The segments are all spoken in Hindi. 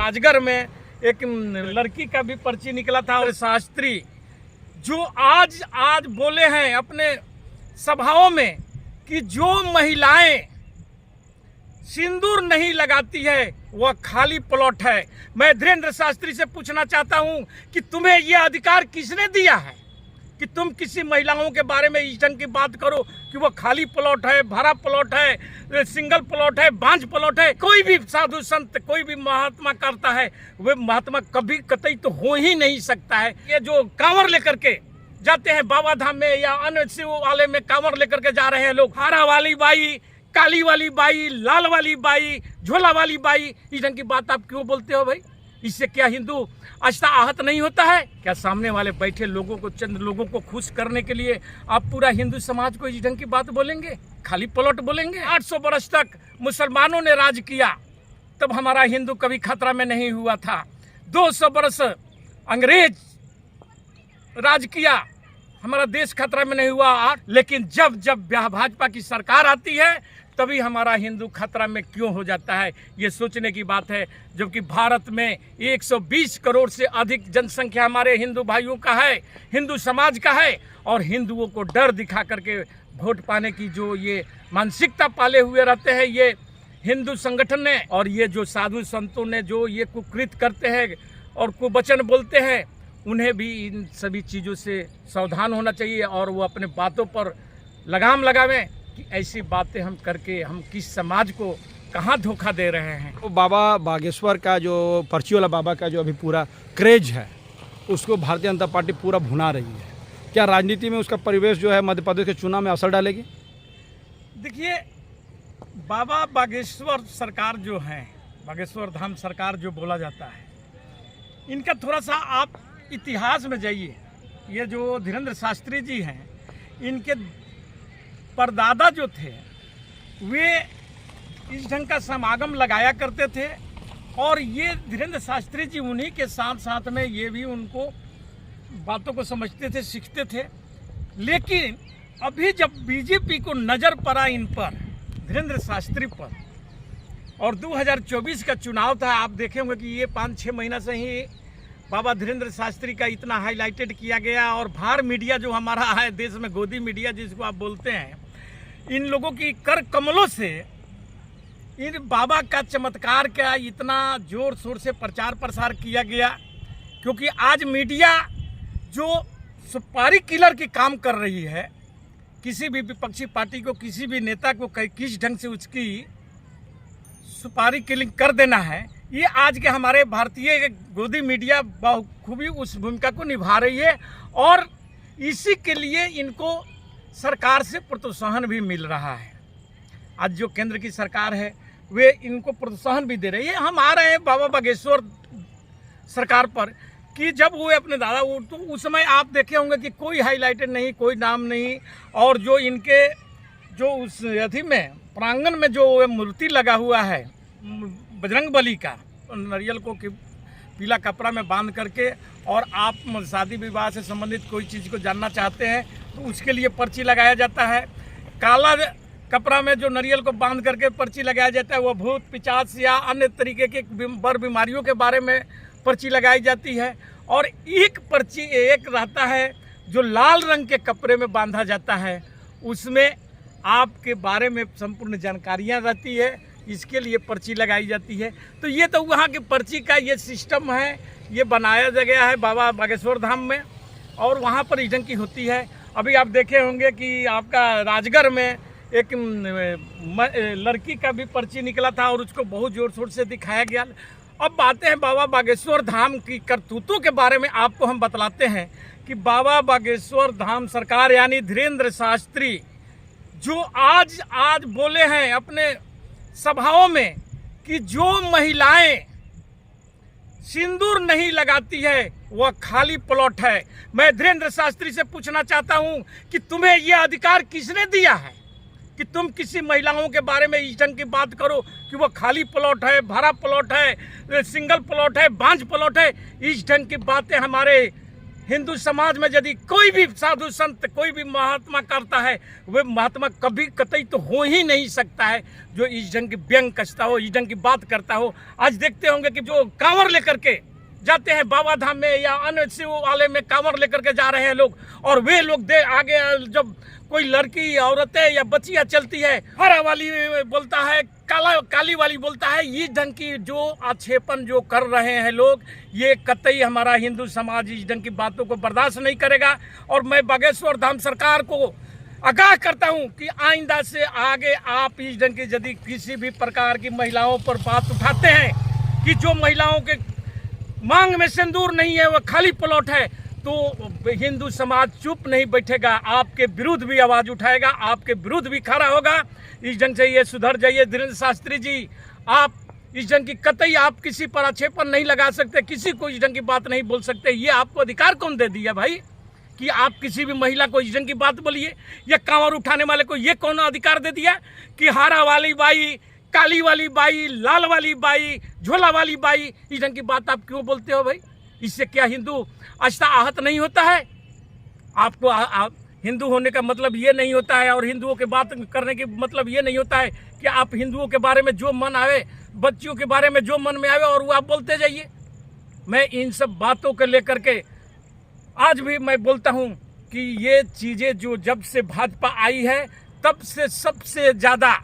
राजगढ़ में एक लड़की का भी पर्ची निकला था। और शास्त्री जो आज बोले हैं अपने सभाओं में कि जो महिलाएं सिंदूर नहीं लगाती है वह खाली प्लॉट है। मैं धीरेन्द्र शास्त्री से पूछना चाहता हूं कि तुम्हें यह अधिकार किसने दिया है कि तुम किसी महिलाओं के बारे में इस ढंग की बात करो कि वह खाली प्लॉट है, भरा प्लॉट है, सिंगल प्लॉट है, बांझ प्लॉट है। कोई भी साधु संत, कोई भी महात्मा करता है, वह महात्मा कभी कतई तो हो ही नहीं सकता है। ये जो कांवर लेकर के जाते हैं बाबा धाम में या अन्य शिव वाले में कांवर लेकर के जा रहे हैं लोग, हरा वाली बाई, काली वाली बाई, लाल वाली बाई, झोला वाली बाई, इस ढंग की बात आप क्यों बोलते हो भाई? इससे क्या हिंदू आस्था आहत नहीं होता है क्या? सामने वाले बैठे लोगों को, चंद लोगों को खुश करने के लिए आप पूरा हिंदू समाज को इस ढंग की बात बोलेंगे, खाली प्लॉट बोलेंगे? 800 वर्ष तक मुसलमानों ने राज किया, तब हमारा हिंदू कभी खतरा में नहीं हुआ था। 200 वर्ष अंग्रेज राज किया, हमारा देश खतरा में नहीं हुआ। लेकिन जब भाजपा की सरकार आती है तभी हमारा हिंदू खतरा में क्यों हो जाता है? ये सोचने की बात है। जबकि भारत में 120 करोड़ से अधिक जनसंख्या हमारे हिंदू भाइयों का है, हिंदू समाज का है, और हिंदुओं को डर दिखा करके वोट पाने की जो ये मानसिकता पाले हुए रहते हैं ये हिंदू संगठन ने, और ये जो साधु संतों ने जो ये कुकृत करते हैं और कुवचन बोलते हैं, उन्हें भी इन सभी चीज़ों से सावधान होना चाहिए और वो अपने बातों पर लगाम लगावें कि ऐसी बातें हम करके हम किस समाज को कहाँ धोखा दे रहे हैं। तो बाबा बागेश्वर का जो पर्ची वाला बाबा का जो अभी पूरा क्रेज है उसको भारतीय जनता पार्टी पूरा भुना रही है। क्या राजनीति में उसका परिवेश जो है मध्य प्रदेश के चुनाव में असर डालेगी? देखिए, बाबा बागेश्वर सरकार जो है, बागेश्वर धाम सरकार जो बोला जाता है, इनका थोड़ा सा आप इतिहास में जाइए। ये जो धीरेन्द्र शास्त्री जी हैं, इनके परदादा जो थे वे इस ढंग का समागम लगाया करते थे, और ये धीरेन्द्र शास्त्री जी उन्हीं के साथ साथ में ये भी उनको बातों को समझते थे, सीखते थे। लेकिन अभी जब बीजेपी को नज़र पड़ा इन पर, धीरेन्द्र शास्त्री पर, और 2024 का चुनाव था, आप देखे होंगे कि ये 5-6 महीना से ही बाबा धीरेन्द्र शास्त्री का इतना हाईलाइटेड किया गया। और बाहर मीडिया जो हमारा है देश में, गोदी मीडिया जिसको आप बोलते हैं, इन लोगों की कर कमलों से इन बाबा का चमत्कार का इतना जोर शोर से प्रचार प्रसार किया गया। क्योंकि आज मीडिया जो सुपारी किलर की काम कर रही है, किसी भी विपक्षी पार्टी को, किसी भी नेता को किस ढंग से उसकी सुपारी किलिंग कर देना है, ये आज के हमारे भारतीय गोदी मीडिया बखूबी उस भूमिका को निभा रही है। और इसी के लिए इनको सरकार से प्रोत्साहन भी मिल रहा है। आज जो केंद्र की सरकार है वे इनको प्रोत्साहन भी दे रही है। हम आ रहे हैं बाबा बागेश्वर सरकार पर कि जब वो अपने दादा, तो उस समय आप देखे होंगे कि कोई हाईलाइटेड नहीं, कोई नाम नहीं, और जो इनके जो उस अथी में प्रांगण में जो मूर्ति लगा हुआ है बजरंग बली का, नारियल को पीला कपड़ा में बांध करके, और आप शादी विवाह से संबंधित कोई चीज़ को जानना चाहते हैं तो उसके लिए पर्ची लगाया जाता है। काला कपड़ा में जो नारियल को बांध करके पर्ची लगाया जाता है, वो भूत पिशाच या अन्य तरीके के बड़ बीमारियों के बारे में पर्ची लगाई जाती है। और एक पर्ची एक रहता है जो लाल रंग के कपड़े में बांधा जाता है, उसमें आपके बारे में संपूर्ण जानकारियाँ रहती है, इसके लिए पर्ची लगाई जाती है। तो ये तो वहाँ के पर्ची का ये सिस्टम है, ये बनाया गया है बाबा बागेश्वर धाम में, और वहाँ पर इस ढंग की होती है। अभी आप देखे होंगे कि आपका राजगढ़ में एक लड़की का भी पर्ची निकला था और उसको बहुत जोर शोर से दिखाया गया। अब बातें हैं बाबा बागेश्वर धाम की करतूतों के बारे में आपको हम बतलाते हैं कि बाबा बागेश्वर धाम सरकार यानी धीरेन्द्र शास्त्री जो आज बोले हैं अपने सभाओं में कि जो महिलाएं सिंदूर नहीं लगाती है वह खाली प्लॉट है। मैं धीरेन्द्र शास्त्री से पूछना चाहता हूं कि तुम्हें यह अधिकार किसने दिया है कि तुम किसी महिलाओं के बारे में इस ढंग की बात करो कि वह खाली प्लॉट है, भरा प्लॉट है, सिंगल प्लॉट है, बांझ प्लॉट है। इस ढंग की बातें हमारे हिंदू समाज में यदि कोई भी साधु संत, कोई भी महात्मा करता है, वह महात्मा कभी कतई तो हो ही नहीं सकता है जो इस ढंग की व्यंग कसता हो, इस ढंग की बात करता हो। आज देखते होंगे कि जो कांवर लेकर के जाते हैं बाबा धाम में या अन्य शिव वाले में, कांवर लेकर के जा रहे हैं लोग, और वे लोग आगे जब कोई लड़की, औरतें या बच्चियां चलती है, हरा वाली बोलता है, काली वाली बोलता है, ये ढंग की जो आक्षेपण जो कर रहे हैं लोग, ये कतई हमारा हिंदू समाज इस ढंग की बातों को बर्दाश्त नहीं करेगा। और मैं बागेश्वर धाम सरकार को आगाह करता हूं कि आइंदा से आगे आप इस ढंग की यदि किसी भी प्रकार की महिलाओं पर बात उठाते हैं कि जो महिलाओं के मांग में सिंदूर नहीं है, वह खाली प्लॉट है, तो हिंदू समाज चुप नहीं बैठेगा, आपके विरुद्ध भी आवाज उठाएगा, आपके विरुद्ध भी खड़ा होगा। इस ढंग से ये सुधर जाइए। धीरेन्द्र शास्त्री जी, आप इस ढंग की कतई आप किसी पर आक्षेपण नहीं लगा सकते, किसी को इस ढंग की बात नहीं बोल सकते। ये आपको अधिकार कौन दे दिया भाई कि आप किसी भी महिला को इस ढंग की बात बोलिए? या कांवर उठाने वाले को ये कौन अधिकार दे दिया कि हरा वाली बाई, काली वाली बाई, लाल वाली बाई, झोला वाली बाई, इस ढंग की बात आप क्यों बोलते हो भाई? इससे क्या हिंदू आस्था आहत नहीं होता है? आपको हिंदू होने का मतलब ये नहीं होता है, और हिंदुओं के बात करने के मतलब ये नहीं होता है कि आप हिंदुओं के बारे में जो मन आवे, बच्चियों के बारे में जो मन में आवे और वो आप बोलते जाइए। मैं इन सब बातों को लेकर के आज भी मैं बोलता हूं कि ये चीजें जो जब से भाजपा आई है, तब से सबसे ज्यादा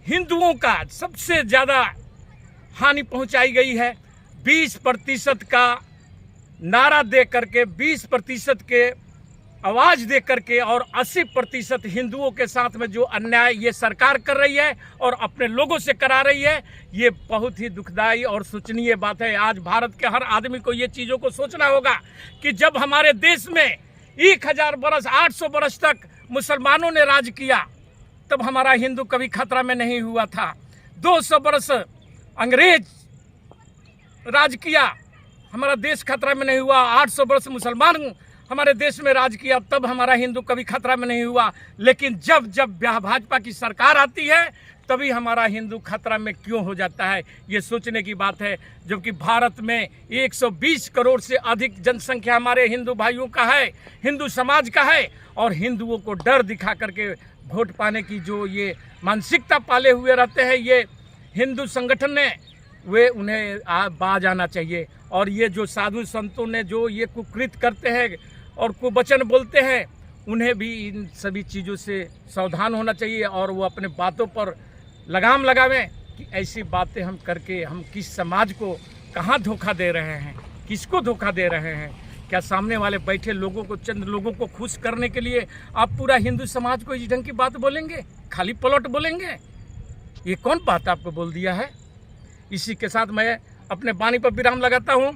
हिंदुओं का सबसे ज्यादा हानि पहुंचाई गई है। 20% का नारा दे करके, 20% के आवाज दे करके, और 80% हिंदुओं के साथ में जो अन्याय ये सरकार कर रही है और अपने लोगों से करा रही है, ये बहुत ही दुखदायी और शोचनीय बात है। आज भारत के हर आदमी को ये चीज़ों को सोचना होगा कि जब हमारे देश में 1000 बरस, 800 बरस तक मुसलमानों ने राज किया, तब हमारा हिंदू कभी खतरा में नहीं हुआ था। 200 बरस अंग्रेज राज किया, हमारा देश खतरा में नहीं हुआ। 800 वर्ष मुसलमान हमारे देश में राज किया, तब हमारा हिंदू कभी खतरा में नहीं हुआ। लेकिन जब जब भाजपा की सरकार आती है, तभी हमारा हिंदू खतरा में क्यों हो जाता है, ये सोचने की बात है। जबकि भारत में 120 करोड़ से अधिक जनसंख्या हमारे हिंदू भाइयों का है, हिंदू समाज का है, और हिंदुओं को डर दिखा करके वोट पाने की जो ये मानसिकता पाले हुए रहते हैं, ये हिंदू संगठन ने वे उन्हें बाज आना चाहिए। और ये जो साधु संतों ने जो ये कुकृत करते हैं और कुवचन बोलते हैं, उन्हें भी इन सभी चीज़ों से सावधान होना चाहिए, और वो अपने बातों पर लगाम लगावें कि ऐसी बातें हम करके हम किस समाज को कहाँ धोखा दे रहे हैं, किसको धोखा दे रहे हैं। क्या सामने वाले बैठे लोगों को, चंद लोगों को खुश करने के लिए आप पूरा हिंदू समाज को इस ढंग की बात बोलेंगे, खाली पलट बोलेंगे? ये कौन बात आपको बोल दिया है? इसी के साथ मैं अपने वाणी पर विराम लगाता हूँ।